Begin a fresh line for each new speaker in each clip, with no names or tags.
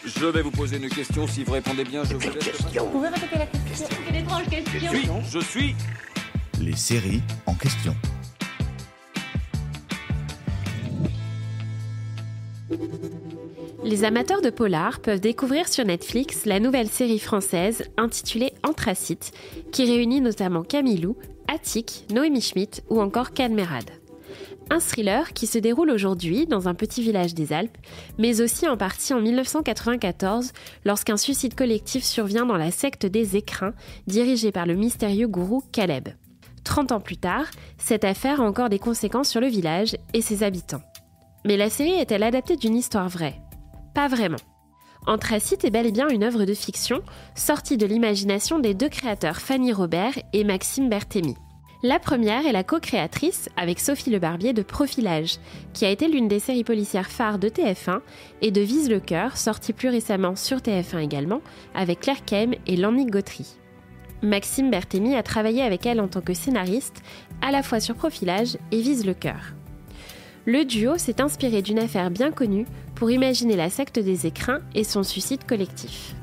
Je vais vous poser une question. Si vous répondez bien, je vous laisse.
Vous pouvez répéter la question?
Quelle étrange question.
Je suis.
Les séries en question.
Les amateurs de polar peuvent découvrir sur Netflix la nouvelle série française intitulée Anthracite, qui réunit notamment Camille Lou, Attic, Noémie Schmidt ou encore Can Merad. Un thriller qui se déroule aujourd'hui dans un petit village des Alpes, mais aussi en partie en 1994, lorsqu'un suicide collectif survient dans la secte des Écrins, dirigée par le mystérieux gourou Caleb. 30 ans plus tard, cette affaire a encore des conséquences sur le village et ses habitants. Mais la série est-elle adaptée d'une histoire vraie ? Pas vraiment. Anthracite est bel et bien une œuvre de fiction, sortie de l'imagination des deux créateurs Fanny Robert et Maxime Berthémy. La première est la co-créatrice, avec Sophie Le Barbier, de Profilage, qui a été l'une des séries policières phares de TF1, et de Vise le cœur, sortie plus récemment sur TF1 également, avec Claire Kem et Lanny Gautry. Maxime Berthémy a travaillé avec elle en tant que scénariste, à la fois sur Profilage et Vise le cœur. Le duo s'est inspiré d'une affaire bien connue pour imaginer la secte des Écrins et son suicide collectif.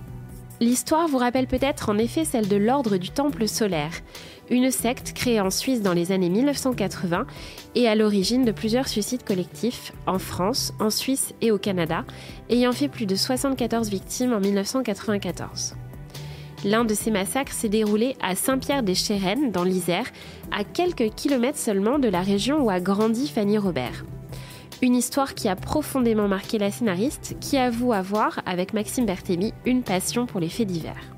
L'histoire vous rappelle peut-être en effet celle de l'Ordre du Temple solaire, une secte créée en Suisse dans les années 1980 et à l'origine de plusieurs suicides collectifs en France, en Suisse et au Canada, ayant fait plus de 74 victimes en 1994. L'un de ces massacres s'est déroulé à Saint-Pierre-des-Chérennes, dans l'Isère, à quelques kilomètres seulement de la région où a grandi Fanny Robert. Une histoire qui a profondément marqué la scénariste, qui avoue avoir, avec Maxime Berthémy, une passion pour les faits divers.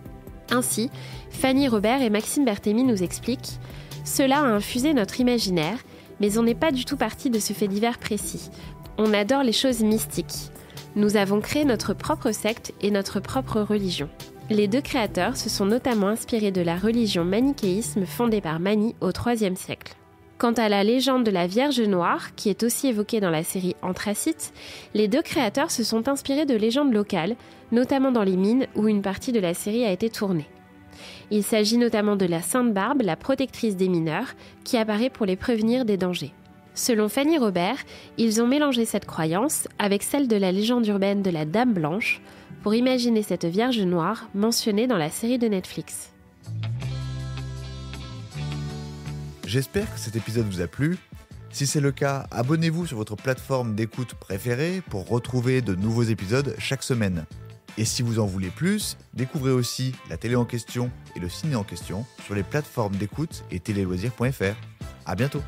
Ainsi, Fanny Robert et Maxime Berthémy nous expliquent « Cela a infusé notre imaginaire, mais on n'est pas du tout parti de ce fait divers précis. On adore les choses mystiques. Nous avons créé notre propre secte et notre propre religion. » Les deux créateurs se sont notamment inspirés de la religion manichéisme fondée par Mani au IIIe siècle. Quant à la légende de la Vierge Noire, qui est aussi évoquée dans la série Anthracite, les deux créateurs se sont inspirés de légendes locales, notamment dans les mines où une partie de la série a été tournée. Il s'agit notamment de la Sainte Barbe, la protectrice des mineurs, qui apparaît pour les prévenir des dangers. Selon Fanny Robert, ils ont mélangé cette croyance avec celle de la légende urbaine de la Dame Blanche pour imaginer cette Vierge Noire mentionnée dans la série de Netflix.
J'espère que cet épisode vous a plu. Si c'est le cas, abonnez-vous sur votre plateforme d'écoute préférée pour retrouver de nouveaux épisodes chaque semaine. Et si vous en voulez plus, découvrez aussi la télé en question et le ciné en question sur les plateformes d'écoute et téléloisirs.fr. À bientôt.